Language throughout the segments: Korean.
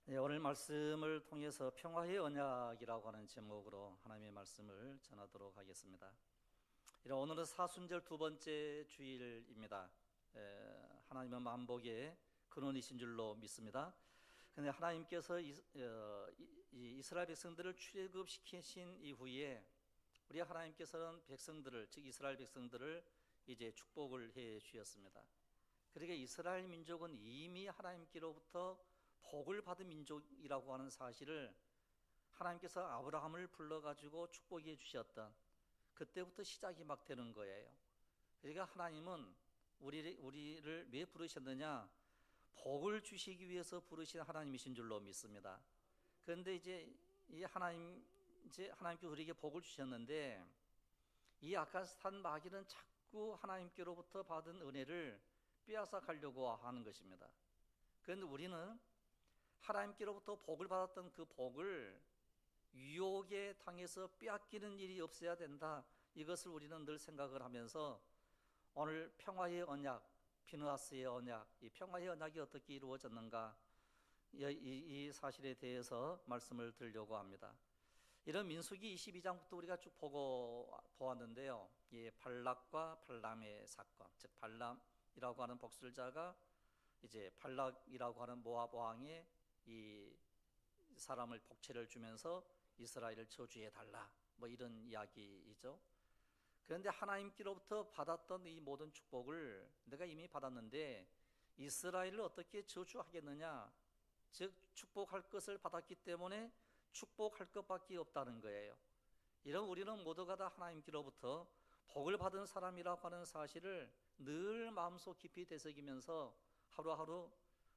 네, 오늘 말씀을 통해서 평화의 언약이라고 하는 제목으로 하나님의 말씀을 전하도록 하겠습니다. 오늘은 사순절 두 번째 주일입니다. 하나님은 만복의 근원이신 줄로 믿습니다. 그런데 하나님께서 이스라엘 백성들을 출애굽시키신 이후에 우리 하나님께서는 백성들을, 즉 이스라엘 백성들을 이제 축복을 해 주셨습니다. 그러니까 이스라엘 민족은 이미 하나님께로부터 복을 받은 민족이라고 하는 사실을 하나님께서 아브라함을 불러가지고 축복해 주셨던 그때부터 시작이 막 되는 거예요. 그러니까 하나님은 우리를 왜 부르셨느냐? 복을 주시기 위해서 부르신 하나님이신 줄로 믿습니다. 그런데 이제 하나님께서 우리에게 복을 주셨는데 이 아가스탄 마귀는 자꾸 하나님께로부터 받은 은혜를 빼앗아 가려고 하는 것입니다. 그런데 우리는 하나님께로부터 복을 받았던 그 복을 유혹에 당해서 빼앗기는 일이 없어야 된다. 이것을 우리는 늘 생각을 하면서 오늘 평화의 언약, 피느하스의 언약, 이 평화의 언약이 어떻게 이루어졌는가, 이 사실에 대해서 말씀을 드리려고 합니다. 이런 민수기 22장부터 우리가 쭉 보았는데요. 발락과 발람의 사건, 즉 발람이라고 하는 복술자가 이제 발락이라고 하는 모압 왕의 이 사람을 복채를 주면서 이스라엘을 저주해 달라, 뭐 이런 이야기이죠. 그런데 하나님께로부터 받았던 이 모든 축복을 내가 이미 받았는데 이스라엘을 어떻게 저주하겠느냐? 즉 축복할 것을 받았기 때문에 축복할 것밖에 없다는 거예요. 이런 우리는 모두가 다 하나님께로부터 복을 받은 사람이라고 하는 사실을 늘 마음속 깊이 되새기면서 하루하루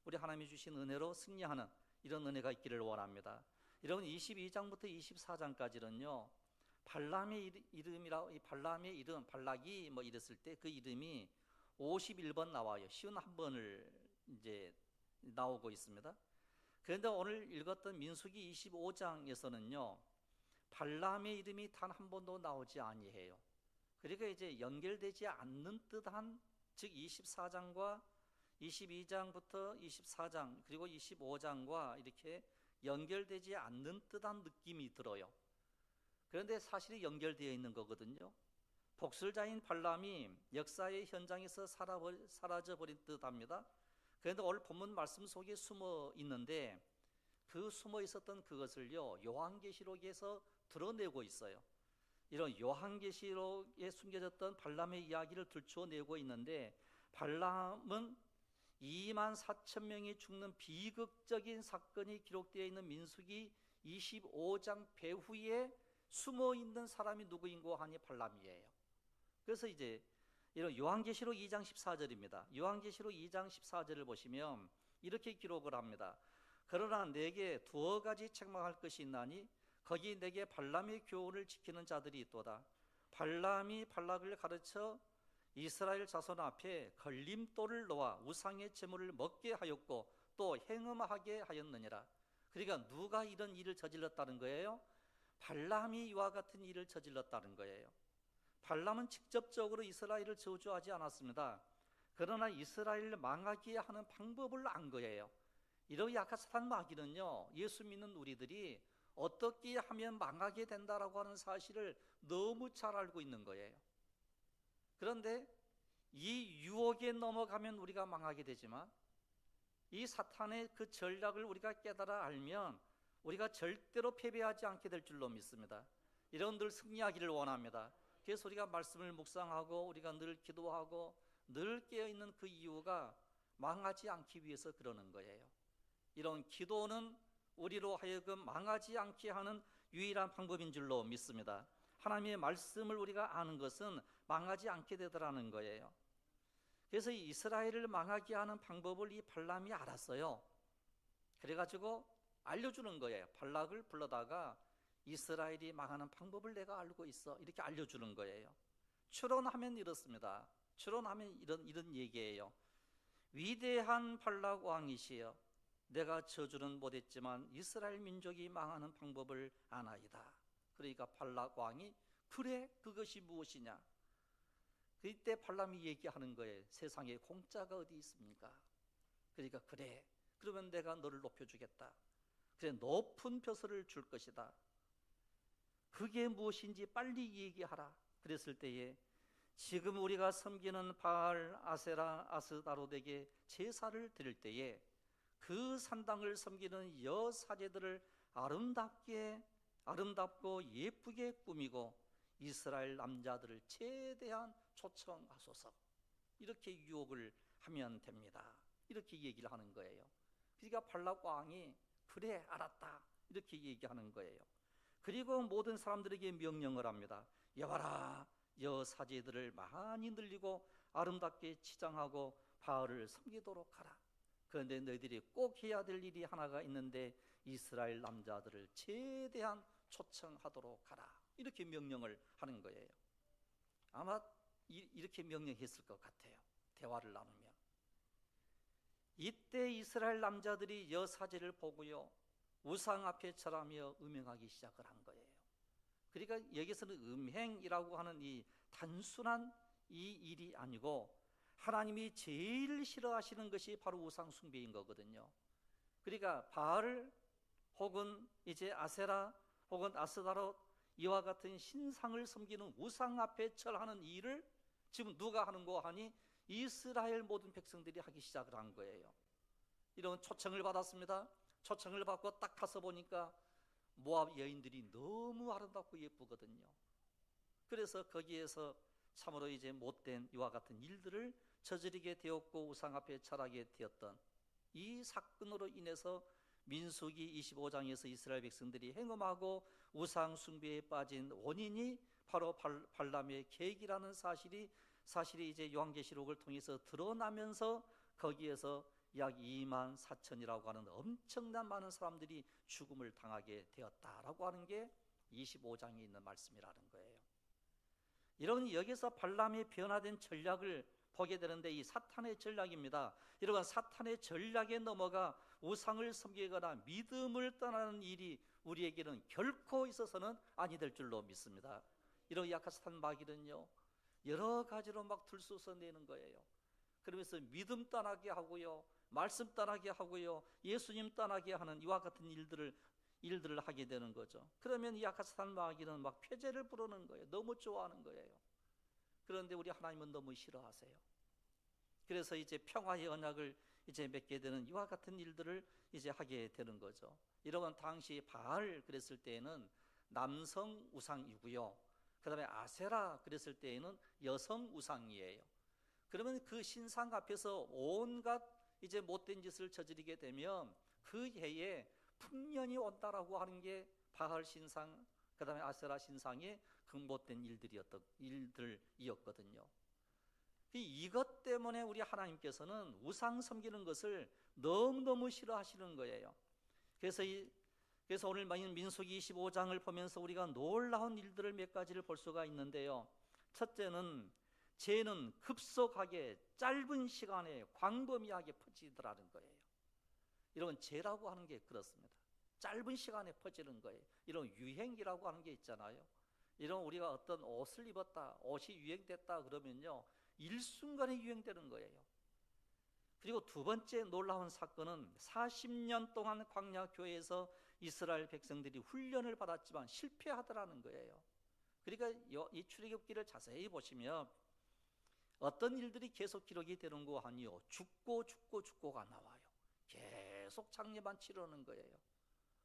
우리 하나님이 주신 은혜로 승리하는 이런 은혜가 있기를 원합니다. 여러분 22장부터 24장까지는요 발람의 이름, 발락이 뭐 이랬을 때 그 이름이 51번 나와요. 51번을 이제 나오고 있습니다. 그런데 오늘 읽었던 민수기 25장에서는요 발람의 이름이 단 한 번도 나오지 아니해요. 그러니까 이제 연결되지 않는 듯한, 즉 24장과 22장부터 24장 그리고 25장과 이렇게 연결되지 않는 듯한 느낌이 들어요. 그런데 사실이 연결되어 있는 거거든요. 복술자인 발람이 역사의 현장에서 사라져버린 듯합니다. 그런데 오늘 본문 말씀 속에 숨어 있는데 그 숨어 있었던 그것을요 요한계시록에서 드러내고 있어요. 이런 요한계시록에 숨겨졌던 발람의 이야기를 들춰내고 있는데 발람은 2만 4천 명이 죽는 비극적인 사건이 기록되어 있는 민수기 25장 배후에 숨어 있는 사람이 누구인고 하니 발람이에요. 그래서 이제 이런 요한계시록 2장 14절입니다. 요한계시록 2장 14절을 보시면 이렇게 기록을 합니다. 그러나 내게 두어 가지 책망할 것이 있나니 거기 내게 발람의 교훈을 지키는 자들이 있도다. 발람이 발락을 가르쳐 이스라엘 자손 앞에 걸림돌을 놓아 우상의 제물을 먹게 하였고 또 행음하게 하였느니라. 그러니까 누가 이런 일을 저질렀다는 거예요? 발람이 이와 같은 일을 저질렀다는 거예요. 발람은 직접적으로 이스라엘을 저주하지 않았습니다. 그러나 이스라엘을 망하게 하는 방법을 안 거예요. 이런 약한 마귀는요 예수 믿는 우리들이 어떻게 하면 망하게 된다라고 하는 사실을 너무 잘 알고 있는 거예요. 그런데 이 유혹에 넘어가면 우리가 망하게 되지만 이 사탄의 그 전략을 우리가 깨달아 알면 우리가 절대로 패배하지 않게 될 줄로 믿습니다. 여러분들 승리하기를 원합니다. 그래서 우리가 말씀을 묵상하고 우리가 늘 기도하고 늘 깨어있는 그 이유가 망하지 않기 위해서 그러는 거예요. 이런 기도는 우리로 하여금 망하지 않게 하는 유일한 방법인 줄로 믿습니다. 하나님의 말씀을 우리가 아는 것은 망하지 않게 되더라는 거예요. 그래서 이스라엘을 망하게 하는 방법을 이 발람이 알았어요. 그래가지고 알려주는 거예요. 발락을 불러다가 이스라엘이 망하는 방법을 내가 알고 있어, 이렇게 알려주는 거예요. 추론하면 이렇습니다. 추론하면 이런 얘기예요. 위대한 발락 왕이시여, 내가 저주는 못했지만 이스라엘 민족이 망하는 방법을 아나이다. 그러니까 발락 왕이 그래, 그것이 무엇이냐? 그때 발람이 얘기하는 거예요. 세상에 공짜가 어디 있습니까? 그러니까 그래, 그러면 내가 너를 높여주겠다. 그래 높은 벼슬을 줄 것이다. 그게 무엇인지 빨리 얘기하라. 그랬을 때에 지금 우리가 섬기는 바알, 아세라, 아스다롯에게 제사를 드릴 때에 그 산당을 섬기는 여사제들을 아름답고 예쁘게 꾸미고 이스라엘 남자들을 최대한 초청하소서. 이렇게 유혹을 하면 됩니다. 이렇게 얘기를 하는 거예요. 그러니까 발락 왕이 그래 알았다 이렇게 얘기하는 거예요. 그리고 모든 사람들에게 명령을 합니다. 여봐라, 여사제들을 많이 늘리고 아름답게 치장하고 바알을 섬기도록 하라. 그런데 너희들이 꼭 해야 될 일이 하나가 있는데 이스라엘 남자들을 최대한 초청하도록 하라. 이렇게 명령을 하는 거예요. 아마 이렇게 명령했을 것 같아요. 대화를 나누며. 이때 이스라엘 남자들이 여사제를 보고요, 우상 앞에 절하며 음행하기 시작을 한 거예요. 그러니까 여기서는 음행이라고 하는 이 단순한 이 일이 아니고 하나님이 제일 싫어하시는 것이 바로 우상 숭배인 거거든요. 그러니까 바알 혹은 이제 아세라 혹은 아스다롯 이와 같은 신상을 섬기는 우상 앞에 절하는 일을 지금 누가 하는 거 하니 이스라엘 모든 백성들이 하기 시작을 한 거예요. 이런 초청을 받았습니다. 초청을 받고 딱 가서 보니까 모압 여인들이 너무 아름답고 예쁘거든요. 그래서 거기에서 참으로 이제 못된 이와 같은 일들을 저지르게 되었고 우상 앞에 절하게 되었던 이 사건으로 인해서 민수기 25장에서 이스라엘 백성들이 행음하고 우상 숭배에 빠진 원인이 바로 발람의 계획이라는 사실이 이제 요한계시록을 통해서 드러나면서 거기에서 약 2만 4천이라고 하는 엄청난 많은 사람들이 죽음을 당하게 되었다라고 하는 게 25장에 있는 말씀이라는 거예요. 이런 여기서 발람의 변화된 전략을 보게 되는데 이 사탄의 전략입니다. 여러분, 사탄의 전략에 넘어가 우상을 섬기거나 믿음을 떠나는 일이 우리에게는 결코 있어서는 아니 될 줄로 믿습니다. 이런 약한 마귀는요, 여러 가지로 막 들쑤서내는 거예요. 그러면서 믿음 떠나게 하고요, 말씀 떠나게 하고요, 예수님 떠나게 하는 이와 같은 일들을 하게 되는 거죠. 그러면 이 약한 마귀는 막 쾌재를 부르는 거예요. 너무 좋아하는 거예요. 그런데 우리 하나님은 너무 싫어하세요. 그래서 이제 평화의 언약을 이제 맺게 되는 이와 같은 일들을 이제 하게 되는 거죠. 여러분, 당시 바알 그랬을 때에는 남성 우상이고요, 그 다음에 아세라 그랬을 때에는 여성 우상이에요. 그러면 그 신상 앞에서 온갖 이제 못된 짓을 저지르게 되면 그 해에 풍년이 온다라고 하는 게 바알 신상, 그 다음에 아세라 신상의 그 못된 일들이었거든요. 이것 때문에 우리 하나님께서는 우상 섬기는 것을 너무너무 싫어하시는 거예요. 그래서 오늘 민수기 25장을 보면서 우리가 놀라운 일들을 몇 가지를 볼 수가 있는데요. 첫째는 죄는 급속하게 짧은 시간에 광범위하게 퍼지더라는 거예요. 이런 죄라고 하는 게 그렇습니다. 짧은 시간에 퍼지는 거예요. 이런 유행이라고 하는 게 있잖아요. 이런 우리가 어떤 옷을 입었다, 옷이 유행됐다 그러면요, 일순간에 유행되는 거예요. 그리고 두 번째 놀라운 사건은 40년 동안 광야 교회에서 이스라엘 백성들이 훈련을 받았지만 실패하더라는 거예요. 그러니까 이 출애굽기를 자세히 보시면 어떤 일들이 계속 기록이 되는 거 아니요, 죽고가 나와요. 계속 장례만 치르는 거예요.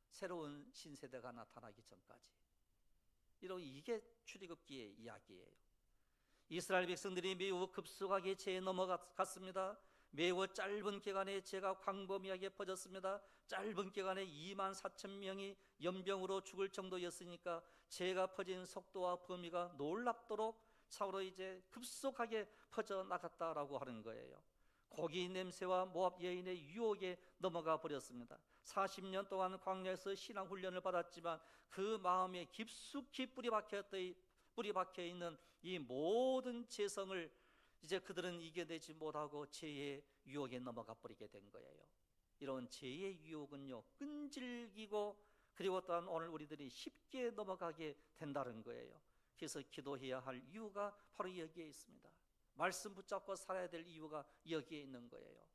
새로운 신세대가 나타나기 전까지. 이게 출애굽기의 이야기예요. 이스라엘 백성들이 매우 급속하게 죄에 넘어갔습니다. 매우 짧은 기간에 죄가 광범위하게 퍼졌습니다. 짧은 기간에 2만 4천 명이 연병으로 죽을 정도였으니까 죄가 퍼진 속도와 범위가 놀랍도록 차후로 이제 급속하게 퍼져나갔다라고 하는 거예요. 고기 냄새와 모압 여인의 유혹에 넘어가 버렸습니다. 40년 동안 광야에서 신앙 훈련을 받았지만 그 마음에 깊숙이 뿌리 박혀 있는 이 모든 죄성을 이제 그들은 이겨내지 못하고 죄의 유혹에 넘어가 버리게 된 거예요. 이런 죄의 유혹은요, 끈질기고 그리고 또한 오늘 우리들이 쉽게 넘어가게 된다는 거예요. 그래서 기도해야 할 이유가 바로 여기에 있습니다. 말씀 붙잡고 살아야 될 이유가 여기에 있는 거예요.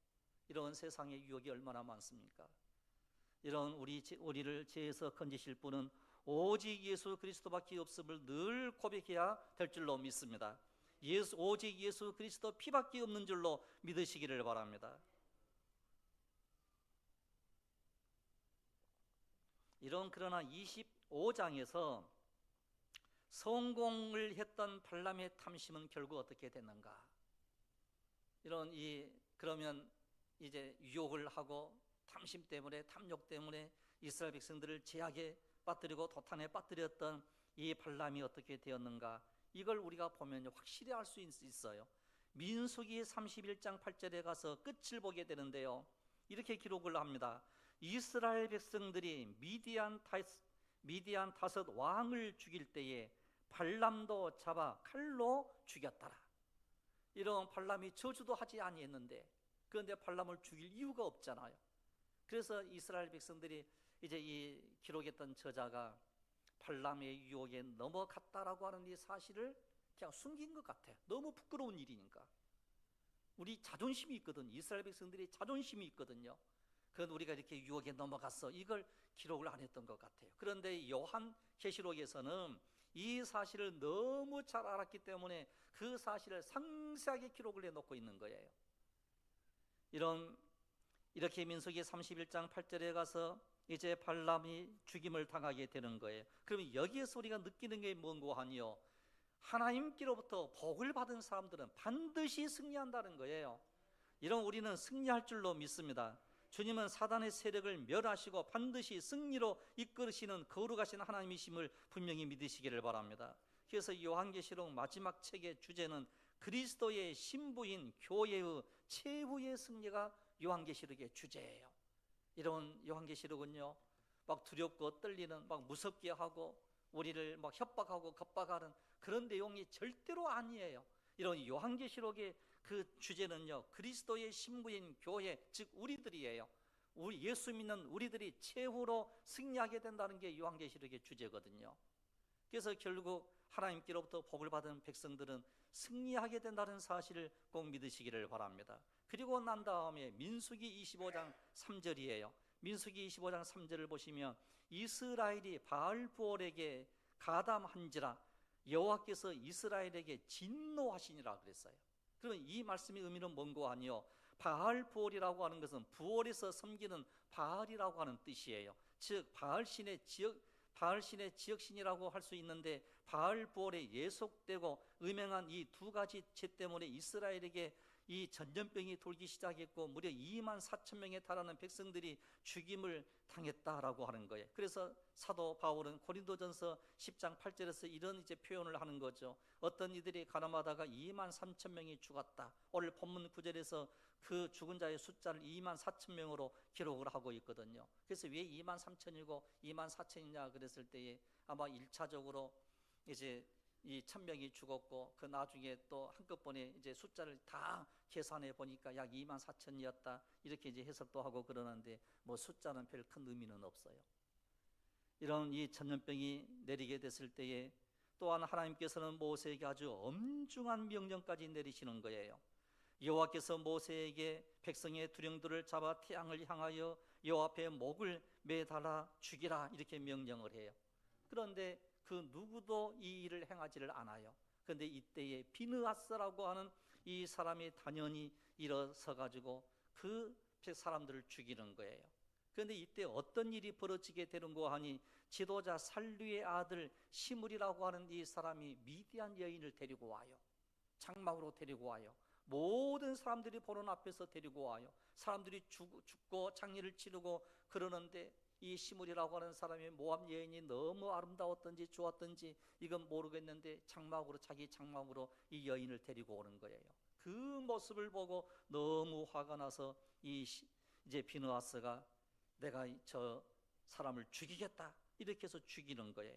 이런 세상의 유혹이 얼마나 많습니까? 이런 우리를 죄에서 건지실 분은 오직 예수 그리스도밖에 없음을 늘 고백해야 될 줄로 믿습니다. 오직 예수 그리스도 피밖에 없는 줄로 믿으시기를 바랍니다. 그러나 25장에서 성공을 했던 발람의 탐심은 결국 어떻게 됐는가? 그러면 이제 유혹을 하고 탐심 때문에, 탐욕 때문에 이스라엘 백성들을 제약에 빠뜨리고 도탄에 빠뜨렸던 이 발람이 어떻게 되었는가? 이걸 우리가 보면 확실히 알 수 있어요. 민수기 31장 8절에 가서 끝을 보게 되는데요, 이렇게 기록을 합니다. 이스라엘 백성들이 미디안 다섯 왕을 죽일 때에 발람도 잡아 칼로 죽였더라. 이런 발람이 저주도 하지 아니했는데, 그런데 발람을 죽일 이유가 없잖아요. 그래서 이스라엘 백성들이 이제 이 기록했던 저자가 발람의 유혹에 넘어갔다라고 하는 이 사실을 그냥 숨긴 것 같아요. 너무 부끄러운 일이니까. 우리 자존심이 있거든. 이스라엘 백성들이 자존심이 있거든요. 그건 우리가 이렇게 유혹에 넘어갔어, 이걸 기록을 안 했던 것 같아요. 그런데 요한 계시록에서는 이 사실을 너무 잘 알았기 때문에 그 사실을 상세하게 기록을 해놓고 있는 거예요. 이렇게 민수기 31장 8절에 가서 이제 발람이 죽임을 당하게 되는 거예요. 그러면 여기에서 우리가 느끼는 게 뭔고 하니요, 하나님께로부터 복을 받은 사람들은 반드시 승리한다는 거예요. 우리는 승리할 줄로 믿습니다. 주님은 사단의 세력을 멸하시고 반드시 승리로 이끌으시는 거룩하신 하나님이심을 분명히 믿으시기를 바랍니다. 그래서 요한계시록 마지막 책의 주제는 그리스도의 신부인 교회의 최후의 승리가 요한계시록의 주제예요. 이런 요한계시록은요, 막 두렵고 떨리는, 막 무섭게 하고 우리를 막 협박하고 겁박하는 그런 내용이 절대로 아니에요. 이런 요한계시록의 그 주제는요, 그리스도의 신부인 교회, 즉 우리들이에요. 우리 예수 믿는 우리들이 최후로 승리하게 된다는 게 요한계시록의 주제거든요. 그래서 결국 하나님께로부터 복을 받은 백성들은 승리하게 된다는 사실을 꼭 믿으시기를 바랍니다. 그리고 난 다음에 민수기 25장 3절이에요. 민수기 25장 3절을 보시면 이스라엘이 바알부올에게 가담한지라 여호와께서 이스라엘에게 진노하시니라 그랬어요. 그러면 이 말씀의 의미는 뭔고 하니요, 바알부올이라고 하는 것은 부올에서 섬기는 바알이라고 하는 뜻이에요. 즉 바알신의 지역신이라고 할 수 있는데, 바알부올에 예속되고 음행한 이 두 가지 죄 때문에 이스라엘에게 이 전염병이 돌기 시작했고 무려 2만 4천 명에 달하는 백성들이 죽임을 당했다라고 하는 거예요. 그래서 사도 바울은 고린도전서 10장 8절에서 이런 이제 표현을 하는 거죠. 어떤 이들이 가늠하다가 2만 3천 명이 죽었다. 오늘 본문 9절에서 그 죽은 자의 숫자를 2만 4천 명으로 기록을 하고 있거든요. 그래서 왜 2만 3천이고 2만 4천이냐 그랬을 때에 아마 1차적으로 이제 이 1,000명이 죽었고 그 나중에 또 한꺼번에 이제 숫자를 다 계산해 보니까 약 2만 4천이었다, 이렇게 이제 해석도 하고 그러는데 뭐 숫자는 별 큰 의미는 없어요. 이런 이 전염병이 내리게 됐을 때에 또한 하나님께서는 모세에게 아주 엄중한 명령까지 내리시는 거예요. 여호와께서 모세에게 백성의 두령들을 잡아 태양을 향하여 여호와 앞에 목을 매달아 죽이라, 이렇게 명령을 해요. 그런데 그 누구도 이 일을 행하지를 않아요. 그런데 이때에 비느하스라고 하는 이 사람이 단연히 일어서 가지고 그 사람들을 죽이는 거예요. 그런데 이때 어떤 일이 벌어지게 되는고 하니, 지도자 살류의 아들 시므리라고 하는 이 사람이 미디안 여인을 데리고 와요. 장막으로 데리고 와요. 모든 사람들이 보는 앞에서 데리고 와요. 사람들이 죽고 장례를 치르고 그러는데 이 시므리라고 하는 사람이 모압 여인이 너무 아름다웠던지 좋았던지 이건 모르겠는데 자기 장막으로 이 여인을 데리고 오는 거예요. 그 모습을 보고 너무 화가 나서 이제 비느하스가 내가 저 사람을 죽이겠다, 이렇게 해서 죽이는 거예요.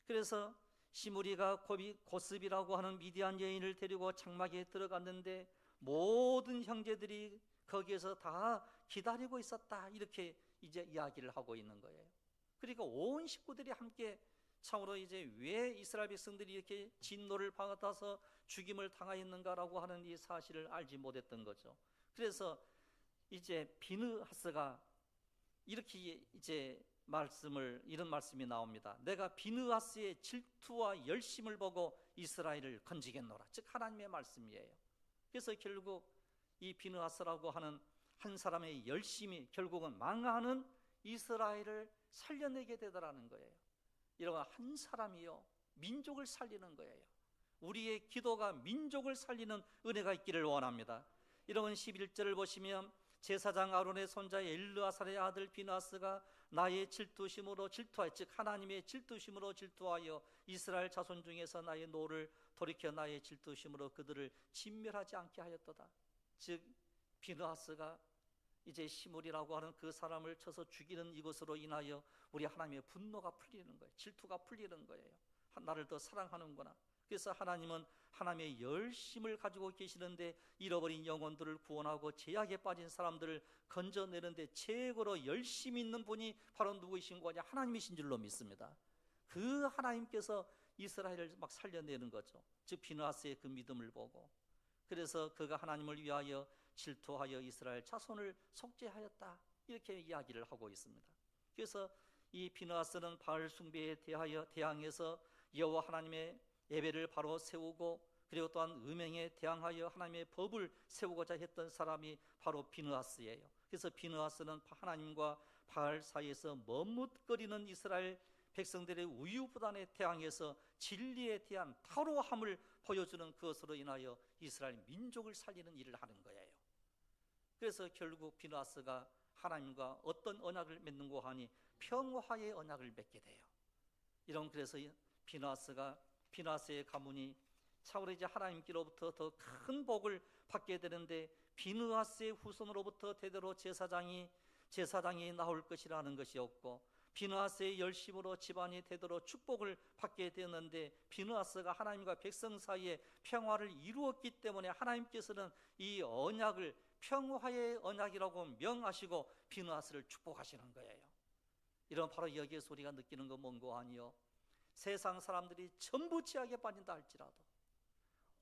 그래서 시므리가 고스비라고 하는 미디안 여인을 데리고 장막에 들어갔는데 모든 형제들이 거기에서 다 기다리고 있었다, 이렇게 이제 이야기를 하고 있는 거예요. 그러니까 온 식구들이 함께 참으로 이제 왜 이스라엘 백성들이 이렇게 진노를 받아서 죽임을 당하였는가라고 하는 이 사실을 알지 못했던 거죠. 그래서 이제 비느하스가 이렇게 이제 이런 말씀이 나옵니다. 내가 비느하스의 질투와 열심을 보고 이스라엘을 건지겠노라. 즉 하나님의 말씀이에요. 그래서 결국 이 비느하스라고 하는 한 사람의 열심이 결국은 망하는 이스라엘을 살려내게 되더라는 거예요. 여러분, 한 사람이요 민족을 살리는 거예요. 우리의 기도가 민족을 살리는 은혜가 있기를 원합니다. 여러분, 11절을 보시면 제사장 아론의 손자 엘르아살의 아들 비느하스가 나의 질투심으로 질투하여, 즉 하나님의 질투심으로 질투하여 이스라엘 자손 중에서 나의 노를 돌이켜 나의 질투심으로 그들을 진멸하지 않게 하였도다. 즉 비느하스가 이제 시므리라고 하는 그 사람을 쳐서 죽이는 이것으로 인하여 우리 하나님의 분노가 풀리는 거예요. 질투가 풀리는 거예요. 나를 더 사랑하는구나. 그래서 하나님은 하나님의 열심을 가지고 계시는데 잃어버린 영혼들을 구원하고 죄악에 빠진 사람들을 건져내는데 최고로 열심히 있는 분이 바로 누구이신 거냐? 하나님이신 줄로 믿습니다. 그 하나님께서 이스라엘을 막 살려내는 거죠. 즉 비느하스의 그 믿음을 보고, 그래서 그가 하나님을 위하여 질투하여 이스라엘 자손을 속죄하였다, 이렇게 이야기를 하고 있습니다. 그래서 이 비느하스는 바알 숭배에 대항해서 여호와 하나님의 예배를 바로 세우고, 그리고 또한 음행에 대항하여 하나님의 법을 세우고자 했던 사람이 바로 비느하스예요. 그래서 비느하스는 하나님과 바알 사이에서 머뭇거리는 이스라엘 백성들의 우유부단에 대항해서 진리에 대한 타로함을 보여주는 그것으로 인하여 이스라엘 민족을 살리는 일을 하는 거예요. 그래서 결국 비느하스가 하나님과 어떤 언약을 맺는고 하니 평화의 언약을 맺게 돼요. 그래서 비느하스의 가문이 참으로 이제 하나님께로부터 더 큰 복을 받게 되는데, 비느하스의 후손으로부터 대대로 제사장이 나올 것이라는 것이었고, 비느하스의 열심으로 집안이 대대로 축복을 받게 되었는데, 비느하스가 하나님과 백성 사이에 평화를 이루었기 때문에 하나님께서는 이 언약을 평화의 언약이라고 명하시고 비느하스를 축복하시는 거예요. 이런 바로 여기에서 우리가 느끼는 건 뭔고 아니요, 세상 사람들이 전부 죄악에 빠진다 할지라도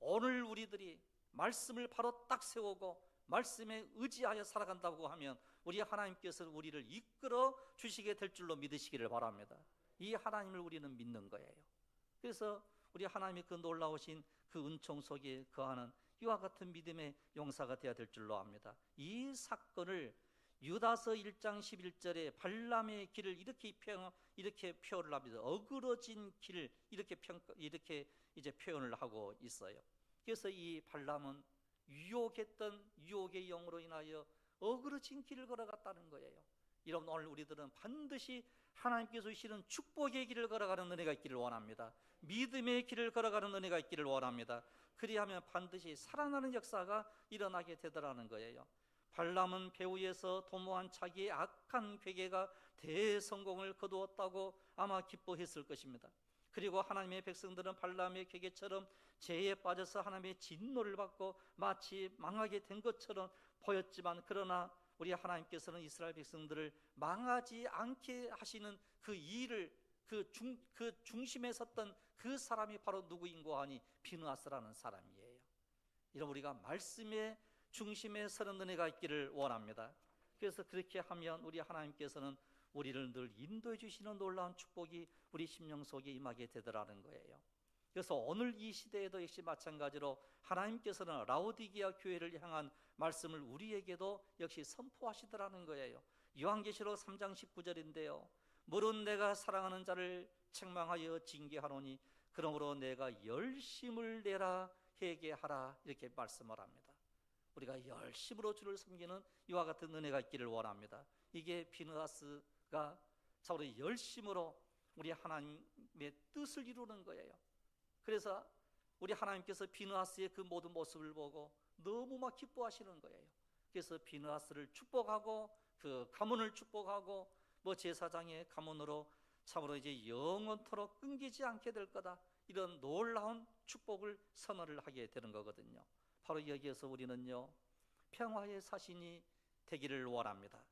오늘 우리들이 말씀을 바로 딱 세우고 말씀에 의지하여 살아간다고 하면 우리 하나님께서 우리를 이끌어 주시게 될 줄로 믿으시기를 바랍니다. 이 하나님을 우리는 믿는 거예요. 그래서 우리 하나님의 그 놀라우신 그 은총 속에 거하는 이와 같은 믿음의 용사가 되어야 될 줄로 압니다. 이 사건을 유다서 1장 11절에 발람의 길을 이렇게 표현을 합니다. 어그러진 길, 이렇게 이제 표현을 하고 있어요. 그래서 이 발람은 유혹했던 유혹의 영으로 인하여 어그러진 길을 걸어갔다는 거예요. 여러분, 오늘 우리들은 반드시 하나님께서 주시는 축복의 길을 걸어가는 은혜가 있기를 원합니다. 믿음의 길을 걸어가는 은혜가 있기를 원합니다. 그리하면 반드시 살아나는 역사가 일어나게 되더라는 거예요. 발람은 배후에서 도모한 자기의 악한 괴계가 대성공을 거두었다고 아마 기뻐했을 것입니다. 그리고 하나님의 백성들은 발람의 괴계처럼 죄에 빠져서 하나님의 진노를 받고 마치 망하게 된 것처럼 보였지만, 그러나 우리 하나님께서는 이스라엘 백성들을 망하지 않게 하시는 그 일을 그 중심에 섰던 그 사람이 바로 누구인고 하니 비느하스라는 사람이에요. 이런 우리가 말씀의 중심에 서는 은혜가 있기를 원합니다. 그래서 그렇게 하면 우리 하나님께서는 우리를 늘 인도해 주시는 놀라운 축복이 우리 심령 속에 임하게 되더라는 거예요. 그래서 오늘 이 시대에도 역시 마찬가지로 하나님께서는 라오디게아 교회를 향한 말씀을 우리에게도 역시 선포하시더라는 거예요. 요한계시록 3장 19절인데요. 물은 내가 사랑하는 자를 책망하여 징계하노니 그러므로 내가 열심을 내라 회개하라, 이렇게 말씀을 합니다. 우리가 열심으로 주를 섬기는 이와 같은 은혜가 있기를 원합니다. 이게 비느하스가 자우리 열심으로 우리 하나님의 뜻을 이루는 거예요. 그래서 우리 하나님께서 비느하스의 그 모든 모습을 보고 너무 막 기뻐하시는 거예요. 그래서 비느하스를 축복하고 그 가문을 축복하고 제사장의 가문으로 참으로 이제 영원토록 끊기지 않게 될 거다, 이런 놀라운 축복을 선언을 하게 되는 거거든요. 바로 여기에서 우리는요, 평화의 사신이 되기를 원합니다.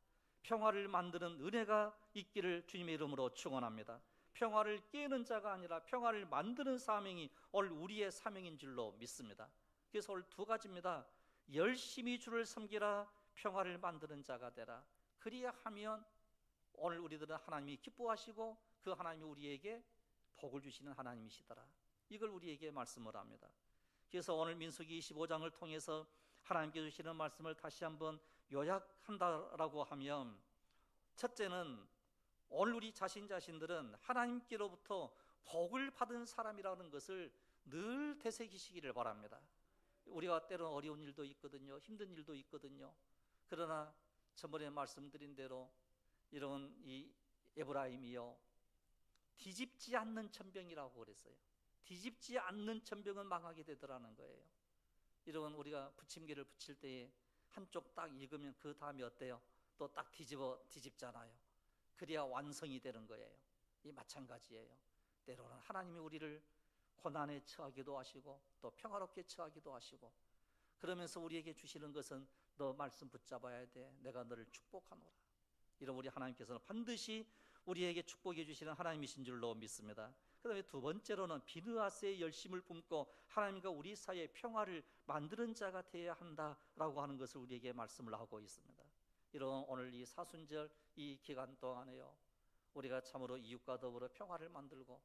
평화를 만드는 은혜가 있기를 주님의 이름으로 축원합니다. 평화를 깨는 자가 아니라 평화를 만드는 사명이 오늘 우리의 사명인 줄로 믿습니다. 그래서 오늘 두 가지입니다. 열심히 주를 섬기라, 평화를 만드는 자가 되라. 그리하면 오늘 우리들은 하나님이 기뻐하시고 그 하나님이 우리에게 복을 주시는 하나님이시더라. 이걸 우리에게 말씀을 합니다. 그래서 오늘 민수기 25장을 통해서 하나님께 주시는 말씀을 다시 한번 요약한다라고 하면, 첫째는 오늘 우리 자신들은 하나님께로부터 복을 받은 사람이라는 것을 늘 되새기시기를 바랍니다. 우리가 때로는 어려운 일도 있거든요. 힘든 일도 있거든요. 그러나 전번에 말씀드린 대로 이런 이 에브라임이요, 뒤집지 않는 전병이라고 그랬어요. 뒤집지 않는 전병은 망하게 되더라는 거예요. 이런 우리가 부침개를 부칠 때에 한쪽 딱 익으면 그 다음에 어때요? 또 딱 뒤집잖아요. 그래야 완성이 되는 거예요. 이 마찬가지예요. 때로는 하나님이 우리를 고난에 처하기도 하시고 또 평화롭게 처하기도 하시고, 그러면서 우리에게 주시는 것은 너 말씀 붙잡아야 돼. 내가 너를 축복하노라. 이런 우리 하나님께서는 반드시 우리에게 축복해 주시는 하나님이신 줄로 믿습니다. 그 다음에 두 번째로는 비느하스의 열심을 품고 하나님과 우리 사이의 평화를 만드는 자가 되어야 한다라고 하는 것을 우리에게 말씀을 하고 있습니다. 이런 오늘 이 사순절 이 기간 동안에요, 우리가 참으로 이웃과 더불어 평화를 만들고,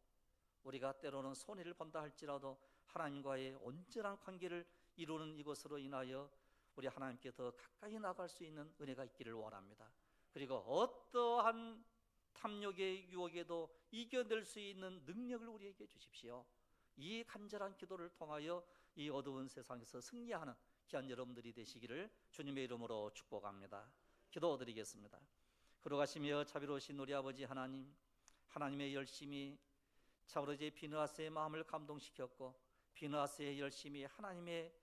우리가 때로는 손해를 본다 할지라도 하나님과의 온전한 관계를 이루는 이것으로 인하여 우리 하나님께 더 가까이 나갈 수 있는 은혜가 있기를 원합니다. 그리고 어떠한 탐욕의 유혹에도 이겨낼 수 있는 능력을 우리에게 주십시오. 이 간절한 기도를 통하여 이 어두운 세상에서 승리하는 귀한 여러분들이 되시기를 주님의 이름으로 축복합니다. 기도드리겠습니다. 거룩하시며 자비로우신 우리 아버지 하나님, 하나님의 열심이 참으로 이제 비느하스의 마음을 감동시켰고, 비느하스의 열심이 하나님의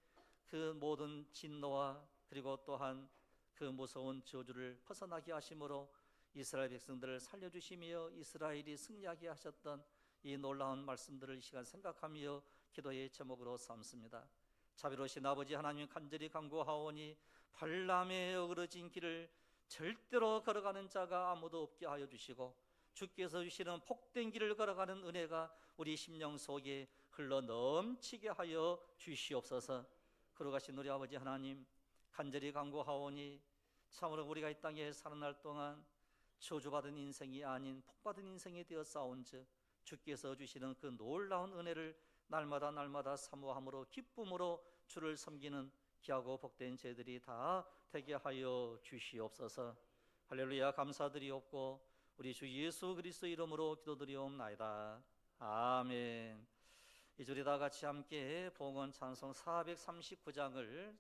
그 모든 진노와 그리고 또한 그 무서운 저주를 벗어나게 하심으로 이스라엘 백성들을 살려주시며 이스라엘이 승리하게 하셨던 이 놀라운 말씀들을 이 시간 생각하며 기도의 제목으로 삼습니다. 자비로우신 아버지 하나님, 간절히 간구하오니 발람의 어그러진 길을 절대로 걸어가는 자가 아무도 없게 하여 주시고, 주께서 주시는 복된 길을 걸어가는 은혜가 우리 심령 속에 흘러 넘치게 하여 주시옵소서. 거룩하신 우리 아버지 하나님, 간절히 간구하오니 참으로 우리가 이 땅에 사는 날 동안 저주받은 인생이 아닌 복받은 인생이 되어 싸운즉 주께서 주시는 그 놀라운 은혜를 날마다 사모함으로 기쁨으로 주를 섬기는 귀하고 복된 저희들이 다 되게 하여 주시옵소서. 할렐루야. 감사드리옵고 우리 주 예수 그리스도 이름으로 기도드리옵나이다. 아멘. 이 절에 다 같이 함께 봉헌 찬송 439장을